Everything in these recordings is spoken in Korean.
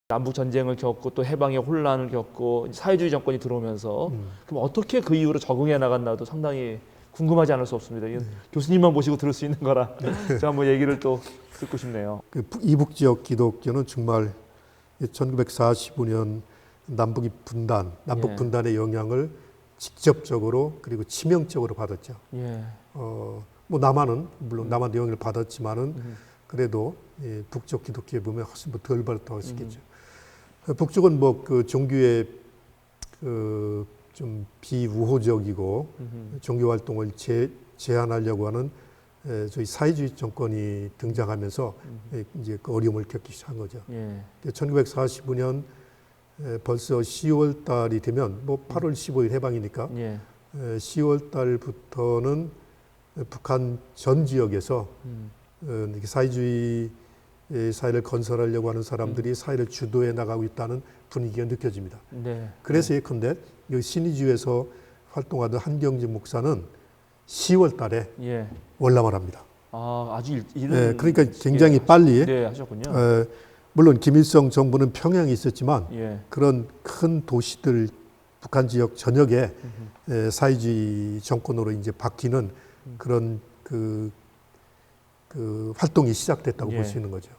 남북 전쟁을 겪고 또 해방의 혼란을 겪고 사회주의 정권이 들어오면서 그럼 어떻게 그 이후로 적응해 나갔나도 상당히 궁금하지 않을 수 없습니다. 이건 교수님만 모시고 들을 수 있는 거라 제가 한번 얘기를 또 듣고 싶네요. 그 이북 지역 기독교는 정말 1945년 남북 분단의 영향을 직접적으로 그리고 치명적으로 받았죠. 예. 뭐 남한은 물론 남한도 영향을 받았지만은 그래도 북쪽 기독교에 보면 훨씬 덜 받았다고 할 수 있겠죠. 북쪽은 뭐 그 종교에 그 좀 비우호적이고 종교 활동을 제한하려고 하는 저희 사회주의 정권이 등장하면서 이제 그 어려움을 겪기 시작한 거죠. 예. 1945년 벌써 10월 달이 되면 뭐 8월 15일 해방이니까 예. 10월 달부터는 북한 전 지역에서 사회주의 사회를 건설하려고 하는 사람들이 사회를 주도해 나가고 있다는 분위기가 느껴집니다. 네. 그래서 예컨대 여기 신의주에서 활동하던 한경직 목사는 10월 달에 예. 월남을 합니다. 아주 이른 그러니까 굉장히 빨리 하셨군요. 물론 김일성 정부는 평양에 있었지만 예. 그런 큰 도시들 북한 지역 전역에 사회주의 정권으로 이제 바뀌는 그런 그 활동이 시작됐다고 볼 수 있는 거죠.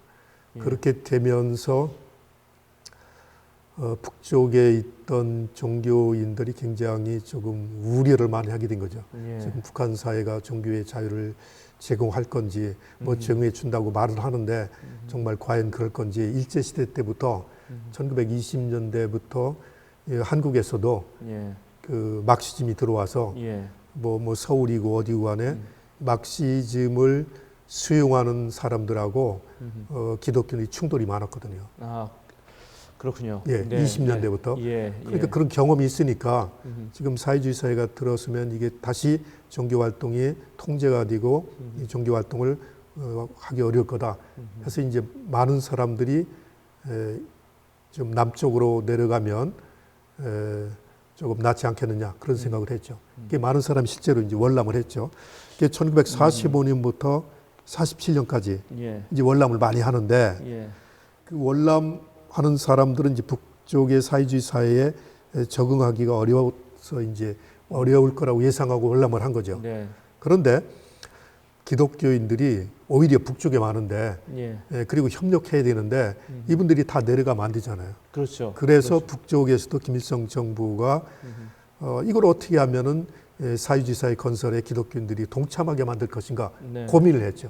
그렇게 되면서 북쪽에 있던 종교인들이 굉장히 조금 우려를 많이 하게 된 거죠. 지금 북한 사회가 종교의 자유를 제공할 건지 뭐 제공해 준다고 말을 하는데 정말 과연 그럴 건지 일제시대 때부터 1920년대부터 한국에서도 그 막시즘이 들어와서 뭐 서울이고 어디고 간에 막시즘을 수용하는 사람들하고 기독교인이 충돌이 많았거든요. 그렇군요. 네, 20년대부터. 그러니까 그런 경험이 있으니까 지금 사회주의 사회가 들어서면 이게 다시 종교 활동이 통제가 되고 이 종교 활동을 하기 어려울 거다. 그래서 이제 많은 사람들이 좀 남쪽으로 내려가면 조금 낫지 않겠느냐 그런 생각을 했죠. 많은 사람이 실제로 이제 월남을 했죠. 1945년부터 47년까지 이제 월남을 많이 하는데 그 월남하는 사람들은 이제 북쪽의 사회주의 사회에 적응하기가 어려워서 이제 어려울 거라고 예상하고 월남을 한 거죠. 그런데 기독교인들이 오히려 북쪽에 많은데 그리고 협력해야 되는데 이분들이 다 내려가면 안 되잖아요. 그렇죠. 그래서 북쪽에서도 김일성 정부가 이걸 어떻게 하면은 사회주의 사회 건설에 기독교인들이 동참하게 만들 것인가 고민을 했죠.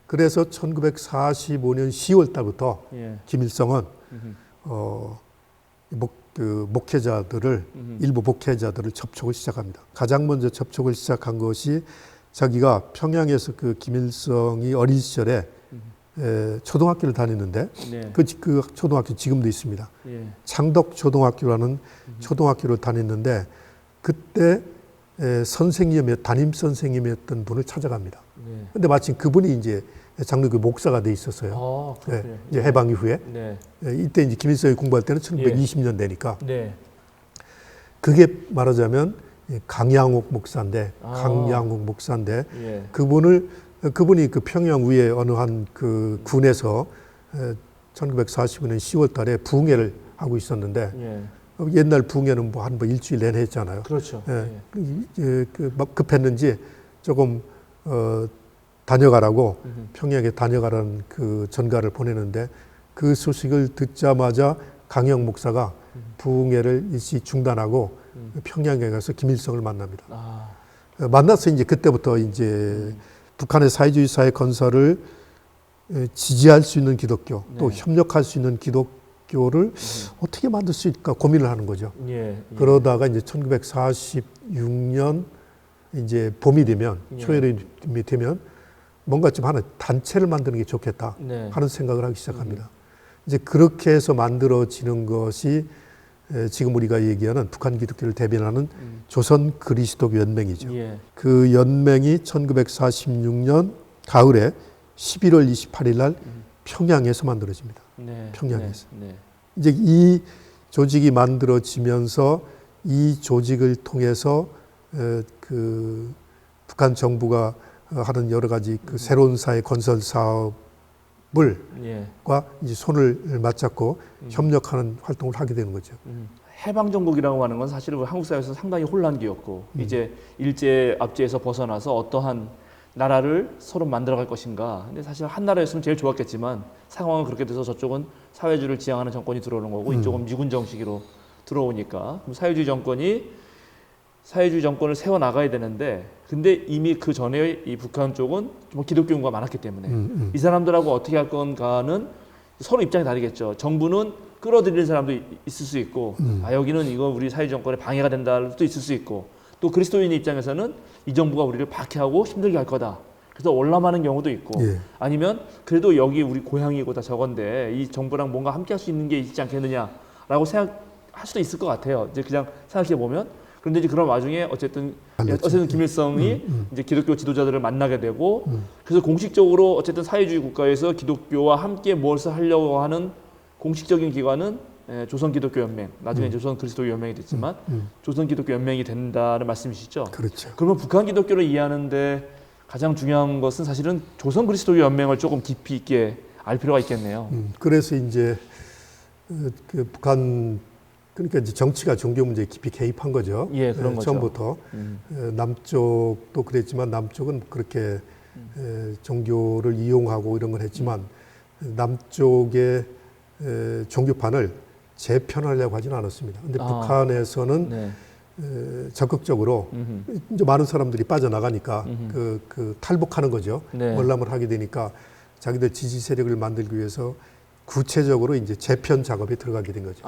그래서 1945년 10월 달부터 김일성은 목회자들을 일부 목회자들을 접촉을 시작합니다. 가장 먼저 접촉을 시작한 것이 자기가 평양에서 그 김일성이 어린 시절에 초등학교를 다녔는데 그 초등학교 지금도 있습니다. 창덕 초등학교라는 초등학교를 다녔는데 그때 담임 선생님이었던 분을 찾아갑니다. 근데 마침 그분이 이제 장로교 목사가 돼 있었어요. 이제 해방 이후에. 이때 이제 김일성이 공부할 때는 1920년대니까. 그게 말하자면 강양옥 목사인데, 그분이 그 평양 위에 어느 한 그 군에서 1945년 10월 달에 부흥회를 하고 있었는데, 옛날 부흥회는 뭐 한 일주일 내내 했잖아요. 그렇죠. 막 급했는지 조금 다녀가라고 평양에 다녀가라는 그 전가를 보내는데 그 소식을 듣자마자 강영 목사가 부흥회를 일시 중단하고 평양에 가서 김일성을 만납니다. 만나서 이제 그때부터 이제 북한의 사회주의 사회 건설을 지지할 수 있는 기독교 또 협력할 수 있는 기독교를 어떻게 만들 수 있을까 고민을 하는 거죠. 그러다가 이제 1946년 이제 봄이 되면 초여름이 되면 뭔가 좀 하나 단체를 만드는 게 좋겠다 하는 생각을 하기 시작합니다. 이제 그렇게 해서 만들어지는 것이 지금 우리가 얘기하는 북한 기독교를 대변하는 조선 그리스도 연맹이죠. 그 연맹이 1946년 가을에 11월 28일 날 평양에서 만들어집니다. 평양에서. 이제 이 조직이 만들어지면서 이 조직을 통해서 그 북한 정부가 하는 여러 가지 그 새로운 사회 건설 사업을 예. 과 이제 손을 맞잡고 협력하는 활동을 하게 되는 거죠. 해방정국이라고 하는 건 사실은 한국 사회에서 상당히 혼란기였고 이제 일제 압제에서 벗어나서 어떠한 나라를 서로 만들어갈 것인가. 근데 사실 한 나라였으면 제일 좋았겠지만 상황은 그렇게 돼서 저쪽은 사회주의를 지향하는 정권이 들어오는 거고 이쪽은 미군 정식으로 들어오니까 그럼 사회주의 정권을 세워 나가야 되는데 근데 이미 그 전에 이 북한 쪽은 좀 기독교 인구가 많았기 때문에 이 사람들하고 어떻게 할 건가는 서로 입장이 다르겠죠. 정부는 끌어들이는 사람도 있을 수 있고 여기는 이거 우리 사회 정권에 방해가 된다는 수도 있을 수 있고 또 그리스도인 입장에서는 이 정부가 우리를 박해하고 힘들게 할 거다. 그래서 월남하는 경우도 있고 예. 아니면 그래도 여기 우리 고향이고 다 저건데 이 정부랑 뭔가 함께 할 수 있는 게 있지 않겠느냐라고 생각할 수도 있을 것 같아요. 이제 그냥 생각해 보면 그런데 이제 그런 와중에 어쨌든 김일성이 이제 기독교 지도자들을 만나게 되고 그래서 공식적으로 어쨌든 사회주의 국가에서 기독교와 함께 무엇을 하려고 하는 공식적인 기관은 조선기독교연맹, 나중에 조선 그리스도연맹이 됐지만 조선기독교연맹이 된다는 말씀이시죠? 그렇죠. 그러면 북한 기독교를 이해하는데 가장 중요한 것은 사실은 조선 그리스도연맹을 조금 깊이 있게 알 필요가 있겠네요. 그래서 이제 그 북한 그러니까 이제 정치가 종교 문제에 깊이 개입한 거죠. 예, 그런 거죠. 처음부터 남쪽도 그랬지만 남쪽은 그렇게 종교를 이용하고 이런 걸 했지만 남쪽의 종교판을 재편하려고 하지는 않았습니다. 근데 북한에서는 네. 적극적으로 이제 많은 사람들이 빠져나가니까 그 탈북하는 거죠. 네. 월남을 하게 되니까 자기들 지지 세력을 만들기 위해서 구체적으로 이제 재편 작업에 들어가게 된 거죠.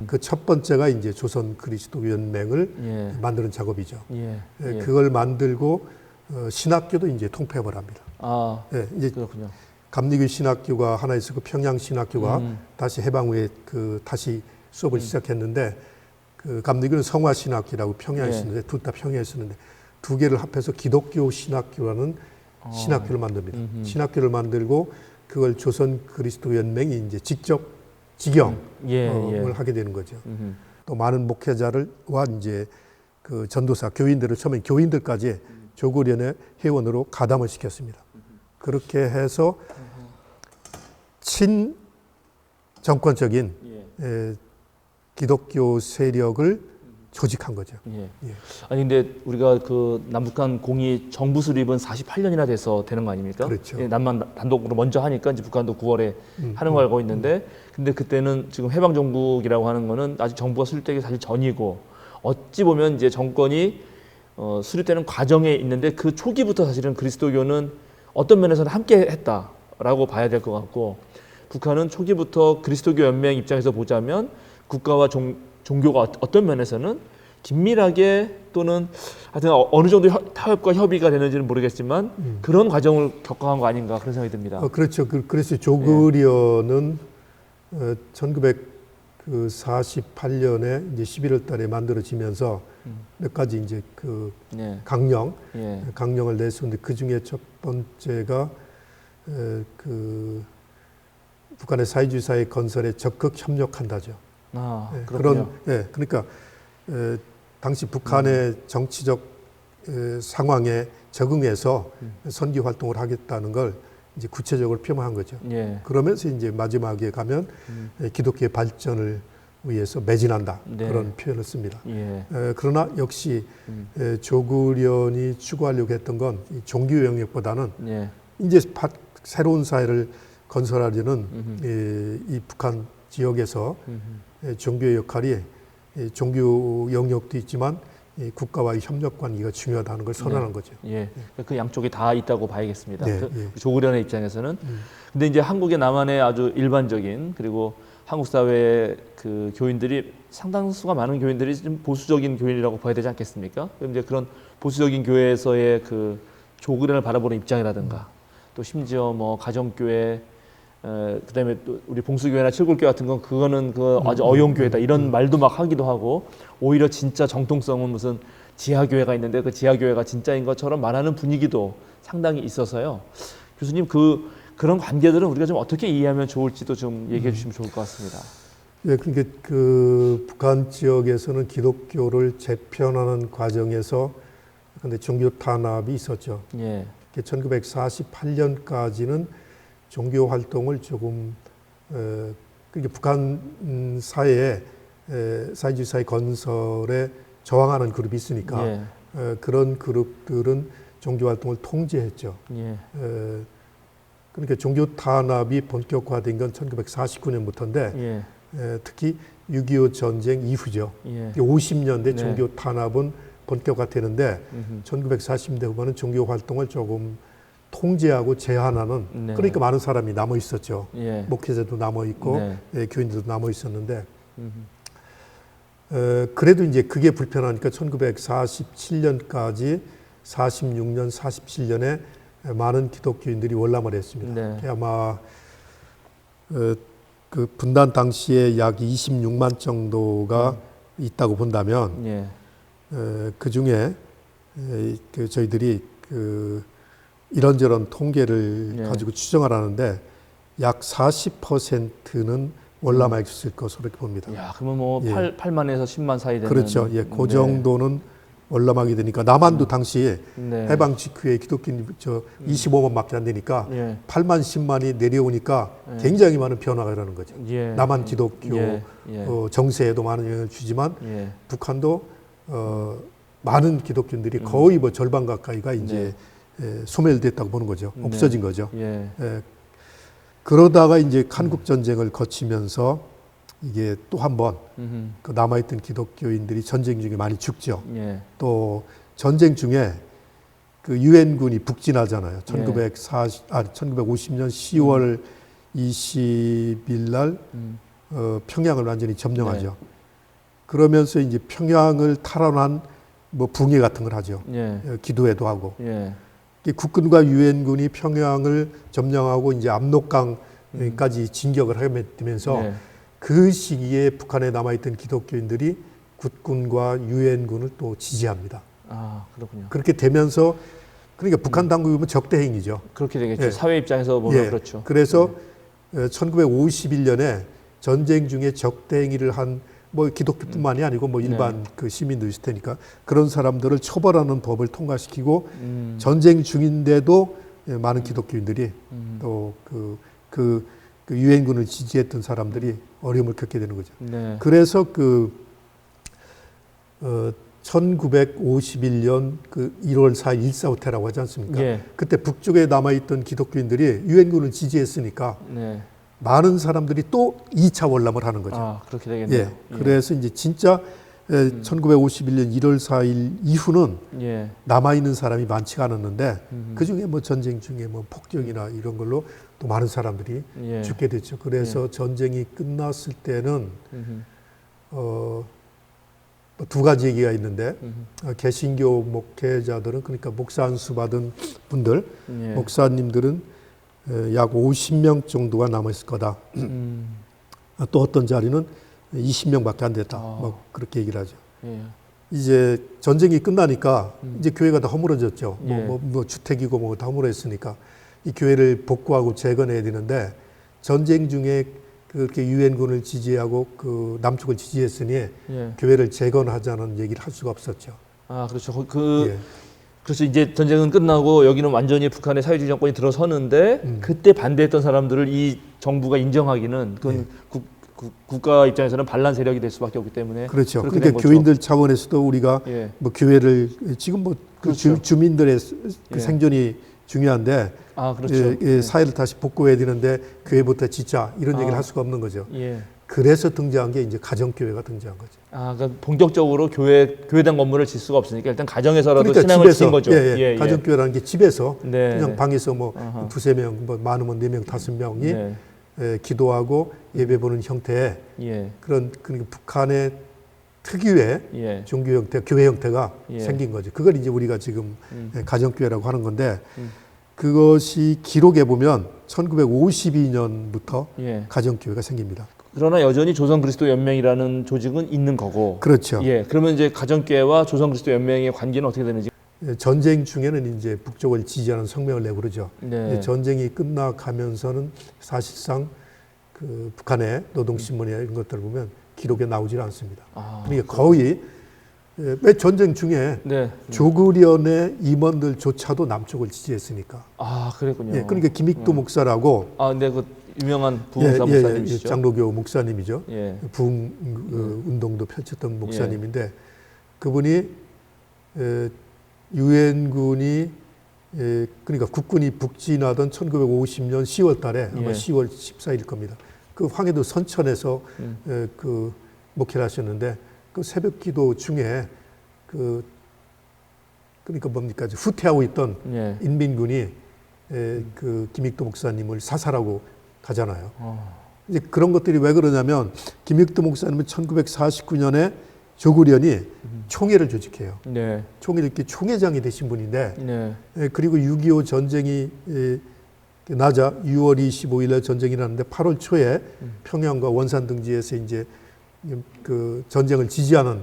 그 첫 번째가 이제 조선 그리스도 연맹을 예. 만드는 작업이죠. 예. 그걸 만들고 신학교도 이제 통폐합을 합니다. 이제 그렇군요. 감리교 신학교가 하나 있었고 평양 신학교가 다시 해방 후에 그 다시 수업을 시작했는데 그 감리교는 성화 신학교라고 평양에 있었는데 둘 다 평양에 있었는데 두 개를 합해서 기독교 신학교라는 신학교를 만듭니다. 신학교를 만들고 그걸 조선 그리스도 연맹이 이제 직접 직영을 하게 되는 거죠. 또 많은 목회자를와 이제 그 전도사 교인들을 처음에 교인들까지 조국련의 회원으로 가담을 시켰습니다. 그렇게 해서 친 정권적인 기독교 세력을 조직한 거죠. 아니 근데 우리가 그 남북한 공이 정부 수립은 48년이나 돼서 되는 거 아닙니까? 그렇죠. 남만 단독으로 먼저 하니까 이제 북한도 9월에 하는 걸 알고 있는데 근데 그때는 지금 해방 정국이라고 하는 거는 아직 정부가 수립되기 사실 전이고 어찌 보면 이제 정권이 수립되는 과정에 있는데 그 초기부터 사실은 그리스도교는 어떤 면에서는 함께 했다라고 봐야 될 것 같고 북한은 초기부터 그리스도교 연맹 입장에서 보자면 국가와 종교가 어떤 면에서는 긴밀하게 또는 하여튼 어느 정도 타협과 협의가 되는지는 모르겠지만 그런 과정을 겪어간 거 아닌가 그런 생각이 듭니다. 그렇죠. 그래서 조그련은 1948년에 이제 11월 달에 만들어지면서 몇 가지 이제 그 강령을 냈었는데 그 중에 첫 번째가 그 북한의 사회주의 사회 건설에 적극 협력한다죠. 그러니까 당시 북한의 정치적 상황에 적응해서 선교 활동을 하겠다는 걸 이제 구체적으로 표명한 거죠. 그러면서 이제 마지막에 가면 기독교의 발전을 위해서 매진한다 그런 표현을 씁니다. 그러나 역시 조국련이 추구하려고 했던 건 종교 영역보다는 이제 새로운 사회를 건설하려는 이 북한 지역에서 종교의 역할이 종교 영역도 있지만 국가와의 협력 관계가 중요하다는 걸 선언한 거죠. 그 양쪽이 다 있다고 봐야겠습니다. 조국련의 입장에서는. 근데 이제 한국의 남한의 아주 일반적인 그리고 한국 사회의 그 교인들이 상당수가 많은 교인들이 좀 보수적인 교인이라고 봐야 되지 않겠습니까? 그럼 이제 그런 보수적인 교회에서의 그 조국련을 바라보는 입장이라든가 또 심지어 뭐 가정교회 그다음에 또 우리 봉수교회나 칠골교회 같은 건 그거는 그 아주 어용교회다 이런 말도 막 하기도 하고 오히려 진짜 정통성은 무슨 지하교회가 있는데 그 지하교회가 진짜인 것처럼 말하는 분위기도 상당히 있어서요. 교수님 그런 관계들은 우리가 좀 어떻게 이해하면 좋을지도 좀 얘기해 주시면 좋을 것 같습니다. 그러니까 그 북한 지역에서는 기독교를 재편하는 과정에서 근데 종교 탄압이 있었죠. 예. 1948년까지는 종교 활동을 조금 그러니까 북한 사회에 사회주의 사회 건설에 저항하는 그룹이 있으니까 예. 그런 그룹들은 종교 활동을 통제했죠. 예. 그러니까 종교 탄압이 본격화된 건 1949년부터인데 예. 특히 6.25 전쟁 이후죠. 예. 50년대 네. 종교 탄압은 본격화되는데 1940년대 후반은 종교 활동을 조금 통제하고 제한하는 네. 그러니까 많은 사람이 남아 있었죠. 예. 목회자도 남아 있고 네. 교인들도 남아 있었는데 그래도 이제 그게 불편하니까 1947년까지 46년, 47년에 많은 기독교인들이 월남을 했습니다. 네. 아마 그 분단 당시에 약 26만 정도가 있다고 본다면 예. 그 중에 그 저희들이 그 이런저런 통계를 네. 가지고 추정을 하는데 약 40%는 월남아 있을 것으로 이렇게 봅니다. 야, 그러면 뭐 예. 8만에서 10만 사이 되는. 그렇죠. 예, 그 정도는 월남하게 되니까 남한도 당시 네. 해방 직후에 기독교인 25만밖에 안 되니까 예. 8만 10만이 내려오니까 굉장히 많은 변화가 일어나는 거죠. 예. 남한 기독교 예. 예. 정세에도 많은 영향을 주지만 예. 북한도 많은 기독교인들이 거의 뭐 절반 가까이가 이제 소멸됐다고 보는 거죠. 없어진 거죠. 예. 그러다가 이제 한국 전쟁을 거치면서 이게 또 한 번 그 남아있던 기독교인들이 전쟁 중에 많이 죽죠. 예. 또 전쟁 중에 그 유엔군이 북진하잖아요. 1950년 10월 20일 날 평양을 완전히 점령하죠. 그러면서 이제 평양을 탈환한 뭐 붕괴 같은 걸 하죠. 예. 기도회도 하고. 예. 국군과 유엔군이 평양을 점령하고 이제 압록강까지 진격을 하게 되면서 네. 그 시기에 북한에 남아있던 기독교인들이 국군과 유엔군을 또 지지합니다. 아, 그렇군요. 그렇게 되면서 그러니까 북한 당국이면 적대 행위죠. 그렇게 되겠죠. 예. 사회 입장에서 보면 예. 그렇죠. 그래서 1951년에 전쟁 중에 적대 행위를 한 뭐 기독교뿐만이 아니고 뭐 일반 그 시민도 있을 테니까 그런 사람들을 처벌하는 법을 통과시키고 전쟁 중인데도 많은 기독교인들이 또 그 유엔군을 지지했던 사람들이 어려움을 겪게 되는 거죠. 네. 그래서 1951년 그 1월 4일 일사후퇴라고 하지 않습니까? 예. 그때 북쪽에 남아있던 기독교인들이 유엔군을 지지했으니까 네. 많은 사람들이 또 2차 월남을 하는 거죠. 아, 그렇게 되겠네요. 예. 그래서 이제 진짜 1951년 1월 4일 이후는 예. 남아있는 사람이 많지가 않았는데 그 중에 뭐 전쟁 중에 뭐 폭격이나 이런 걸로 또 많은 사람들이 예. 죽게 됐죠. 그래서 전쟁이 끝났을 때는 두 가지 얘기가 있는데 개신교 목회자들은 그러니까 목사 안수 받은 분들, 예. 목사님들은 약 50명 정도가 남아있을 거다. 또 어떤 자리는 20명밖에 안 됐다. 뭐 그렇게 얘기를 하죠. 예. 이제 전쟁이 끝나니까 이제 교회가 다 허물어졌죠. 예. 뭐 주택이고 뭐 다 허물어졌으니까 이 교회를 복구하고 재건해야 되는데 전쟁 중에 그렇게 유엔군을 지지하고 그 남쪽을 지지했으니 예. 교회를 재건하자는 얘기를 할 수가 없었죠. 아, 그렇죠. 예. 그래서 이제 전쟁은 끝나고 여기는 완전히 북한의 사회주의 정권이 들어서는데 그때 반대했던 사람들을 이 정부가 인정하기는 그건 국가 입장에서는 반란 세력이 될 수밖에 없기 때문에 그렇죠. 그렇게 그러니까 된 교인들 차원에서도 우리가 예. 뭐 교회를 지금 뭐 그렇죠. 주민들의 그 예. 생존이 중요한데 아, 그렇죠. 사회를 다시 복구해야 되는데 교회부터 짓자 이런 얘기를 할 수가 없는 거죠. 예. 그래서 등장한 게 이제 가정교회가 등장한 거죠. 아, 그러니까 본격적으로 교회당 건물을 짓 수가 없으니까 일단 가정에서라도 그러니까 신앙을 진 거죠. 예. 가정교회라는 게 집에서 네. 그냥 방에서 뭐 두세 명, 뭐 많으면 4명, 5명이 네. 기도하고 예배 보는 형태의 예. 그런 북한의 특유의 예. 종교 형태, 교회 형태가 예. 생긴 거죠. 그걸 이제 우리가 지금 가정교회라고 하는 건데 그것이 기록해 보면 1952년부터 예. 가정교회가 생깁니다. 그러나 여전히 조선 그리스도 연맹이라는 조직은 있는 거고. 그렇죠. 예. 그러면 이제 가정교회와 조선 그리스도 연맹의 관계는 어떻게 되는지. 전쟁 중에는 이제 북쪽을 지지하는 성명을 내고 그러죠. 네. 전쟁이 끝나가면서는 사실상 그 북한의 노동신문이나 이런 것들을 보면 기록에 나오질 않습니다. 아, 그러니까 거의 왜 전쟁 중에 네. 조그련의 임원들조차도 남쪽을 지지했으니까. 아, 그랬군요. 예, 그러니까 김익도 목사라고. 아, 네, 그 유명한 부흥사 목사님이시죠. 장로교 목사님이죠. 예. 부흥 운동도 펼쳤던 목사님인데 그분이 유엔군이 그러니까 국군이 북진하던 1950년 10월 달에 아마 10월 14일 겁니다. 그 황해도 선천에서 그 목회를 하셨는데 그 새벽 기도 중에 그러니까 뭡니까 후퇴하고 있던 인민군이 그 김익도 목사님을 사살하고 가잖아요. 이제 그런 것들이 왜 그러냐면 김익도 목사님은 1949년에 조구련이 총회를 조직해요. 네. 총회 이렇게 총회장이 되신 분인데, 네. 그리고 6.25 전쟁이 나자 6월 25일에 전쟁이 나는데 8월 초에 평양과 원산 등지에서 이제 그 전쟁을 지지하는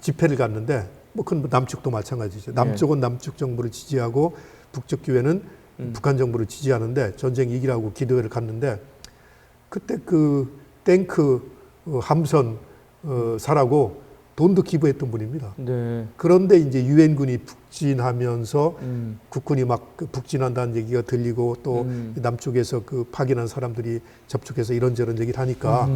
집회를 갔는데, 뭐 그건 남쪽도 마찬가지죠. 남쪽은 남쪽 정부를 지지하고 북쪽 교회는 북한 정부를 지지하는데 전쟁 이기라고 기도회를 갔는데 그때 그 탱크 함선 사라고 돈도 기부했던 분입니다. 네. 그런데 이제 유엔군이 북진하면서 국군이 막 북진한다는 얘기가 들리고 또 남쪽에서 그 파견한 사람들이 접촉해서 이런저런 얘기를 하니까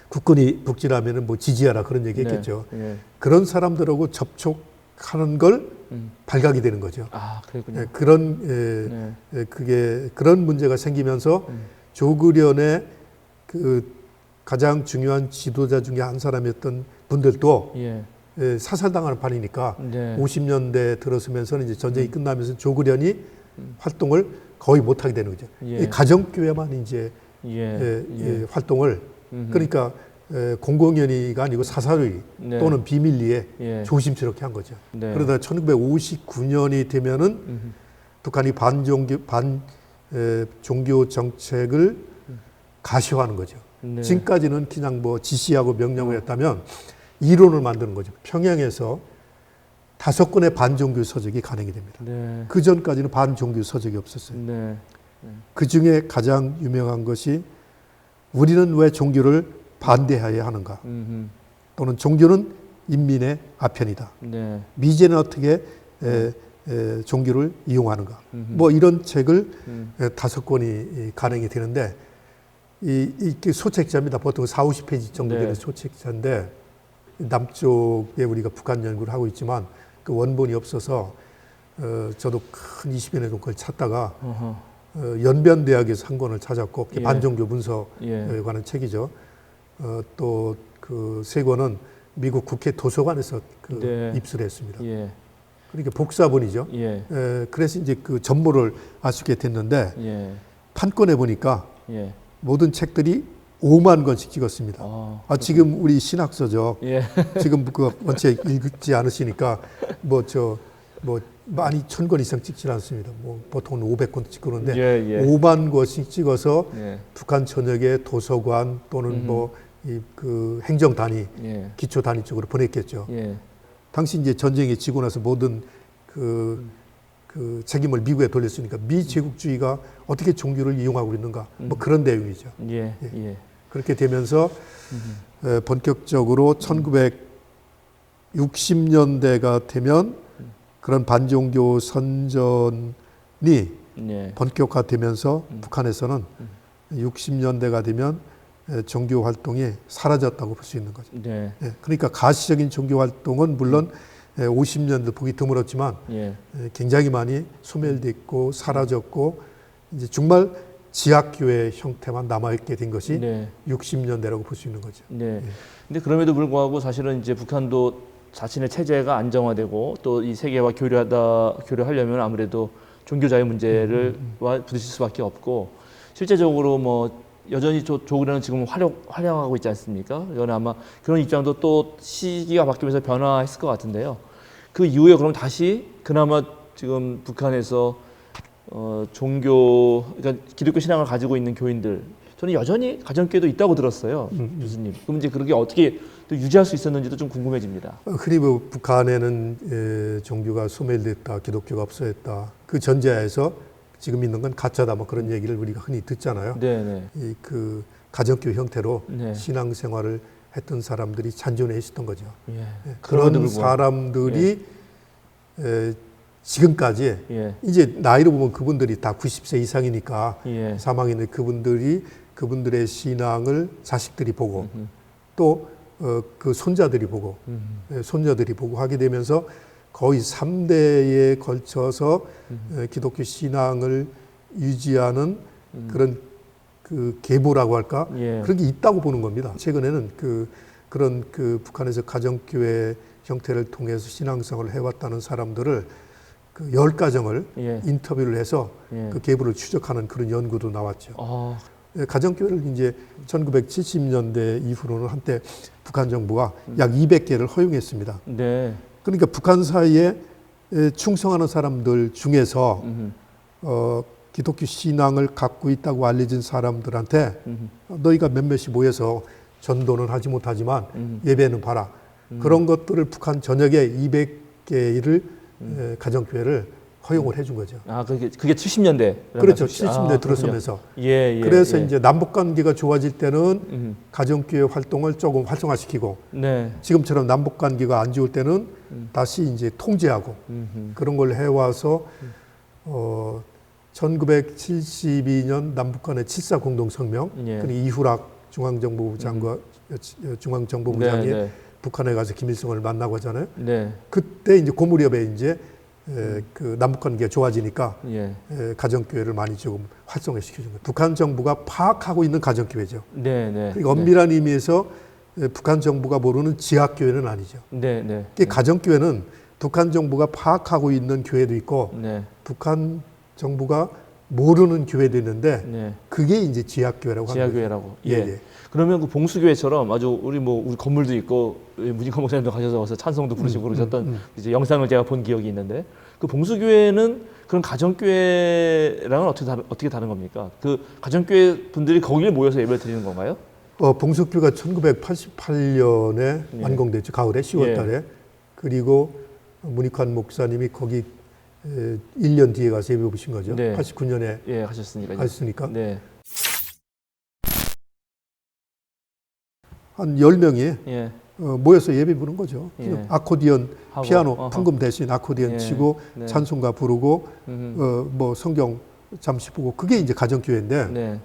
국군이 북진하면은 뭐 지지하라 그런 얘기 했겠죠. 네. 그런 사람들하고 접촉하는 걸 발각이 되는 거죠. 아, 그렇군요. 그런 그게 그런 문제가 생기면서 조그련의 그 가장 중요한 지도자 중에 한 사람이었던 분들도 사살당하는 판이니까 50년대 들어서면서는 이제 전쟁이 끝나면서 조그련이 활동을 거의 못하게 되는 거죠. 가정교회만 이제 활동을 그러니까 공공연히가 아니고 사사로이 또는 비밀리에 조심스럽게 한 거죠. 그러다 1959년이 되면은 북한이 종교 정책을 가시화하는 거죠. 지금까지는 그냥 뭐 지시하고 명령을 이론을 만드는 거죠. 평양에서 5건의 반종교 서적이 간행이 됩니다. 그 전까지는 반종교 서적이 없었어요. 그 중에 가장 유명한 것이 우리는 왜 종교를 반대해야 하는가? 또는 종교는 인민의 아편이다. 미제는 어떻게 종교를 이용하는가? 뭐 이런 책을 5권이 간행이 되는데 이 소책자입니다. 보통 40~50페이지 정도 되는 소책자인데 남쪽에 우리가 북한 연구를 하고 있지만 그 원본이 없어서 저도 큰 20여 년 동안 찾다가 연변대학에서 한 권을 찾았고 반종교 문서에 관한 책이죠. 또 그 3권은 미국 국회 도서관에서 입수했습니다. 그러니까 복사본이죠. 그래서 이제 그 전모를 알 수 있게 됐는데 판권에 보니까 모든 책들이 5만 권씩 찍었습니다. 지금 우리 신학서적 지금 그 원체 읽지 않으시니까 뭐 12,000권 이상 찍지 않습니다. 뭐 보통은 500권 찍고 그러는데 5만 권씩 찍어서 북한 전역의 도서관 또는 뭐 그 행정 단위, 기초 단위 쪽으로 보냈겠죠. 당시 이제 전쟁이 지고 나서 모든 그 책임을 미국에 돌렸으니까 미제국주의가 어떻게 종교를 이용하고 있는가 뭐 그런 내용이죠. 그렇게 되면서 본격적으로 1960년대가 되면 그런 반종교 선전이 본격화되면서 북한에서는 60년대가 되면 종교 활동이 사라졌다고 볼 수 있는 거죠. 그러니까 가시적인 종교 활동은 물론 50년대 보기 드물었지만 굉장히 많이 소멸됐고 사라졌고 이제 정말 지하교회 형태만 남아있게 된 것이 60년대라고 볼 수 있는 거죠. 근데 그럼에도 불구하고 사실은 이제 북한도 자신의 체제가 안정화되고 또 이 세계와 교류하려면 아무래도 종교 자유 문제를 부딪힐 수밖에 없고 실제적으로 뭐 여전히 조그련은 지금 활용하고 있지 않습니까? 이건 아마 그런 입장도 또 시기가 바뀌면서 변화했을 것 같은데요. 그 이후에 그럼 다시 그나마 지금 북한에서 그러니까 기독교 신앙을 가지고 있는 교인들, 저는 여전히 가정교회도 있다고 들었어요, 교수님. 그럼 이제 그렇게 어떻게 또 유지할 수 있었는지도 좀 궁금해집니다. 흔히 뭐 북한에는 종교가 소멸됐다, 기독교가 없어졌다. 그 전제하에서 지금 있는 건 가짜다, 뭐 그런 얘기를 우리가 흔히 듣잖아요. 이 그 가정교회 형태로 신앙생활을 했던 사람들이 잔존해 있었던 거죠. 예. 그런 사람들이 지금까지 이제 나이로 보면 그분들이 다 90세 이상이니까 사망했는데 그분들의 신앙을 자식들이 보고 또 그 손자들이 보고 손녀들이 보고 하게 되면서 거의 3대에 걸쳐서 기독교 신앙을 유지하는 그런 그 계보라고 할까 그런 게 있다고 보는 겁니다. 최근에는 그런 북한에서 가정교회 형태를 통해서 신앙생활을 해왔다는 사람들을 그 10가정을 인터뷰를 해서 그 계보를 추적하는 그런 연구도 나왔죠. 가정교회를 이제 1970년대 이후로는 한때 북한 정부가 약 200개를 허용했습니다. 네. 그러니까 북한 사이에 충성하는 사람들 중에서 기독교 신앙을 갖고 있다고 알려진 사람들한테 너희가 몇몇이 모여서 전도는 하지 못하지만 예배는 봐라. 그런 것들을 북한 전역에 200개를 가정교회를 허용을 해준 거죠. 그게 70년대. 그렇죠. 70년대 들어서면서. 그래서 이제 남북 관계가 좋아질 때는 가정교회 활동을 조금 활성화시키고 지금처럼 남북 관계가 안 좋을 때는 다시 이제 통제하고 그런 걸 해와서 1972년 남북 간의 7.4 공동성명, 이후락 중앙정보부장이 북한에 가서 김일성을 만나고 하잖아요. 그때 이제 그 무렵에 이제 그 남북 관계가 좋아지니까 가정교회를 많이 조금 활성화시켜준 거예요. 북한 정부가 파악하고 있는 가정교회죠. 그러니까 엄밀한 의미에서 북한 정부가 모르는 지하교회는 아니죠. 가정교회는 북한 정부가 파악하고 있는 교회도 있고 북한 정부가 모르는 교회도 있는데 그게 이제 지하교회라고 하는 거죠. 지하교회라고. 그러면 그 봉수교회처럼 아주 우리 건물도 있고 문익환 목사님도 가셔서 와서 찬송도 부르시고 그러셨던 이제 영상을 제가 본 기억이 있는데 그 봉수교회는 그런 가정교회랑은 어떻게 다른 겁니까? 그 가정교회 분들이 거기에 모여서 예배를 드리는 건가요? 봉수교회가 1988년에 완공됐죠. 가을에 10월달에. 그리고 문익환 목사님이 거기 1년 뒤에 가서 예배 보신 거죠. 89년에 가셨으니까. 한 10명이 모여서 예배 부르는 거죠. 아코디언, 피아노, 풍금 대신 아코디언 치고 찬송가 부르고 뭐 성경 잠시 보고 그게 이제 가정교회인데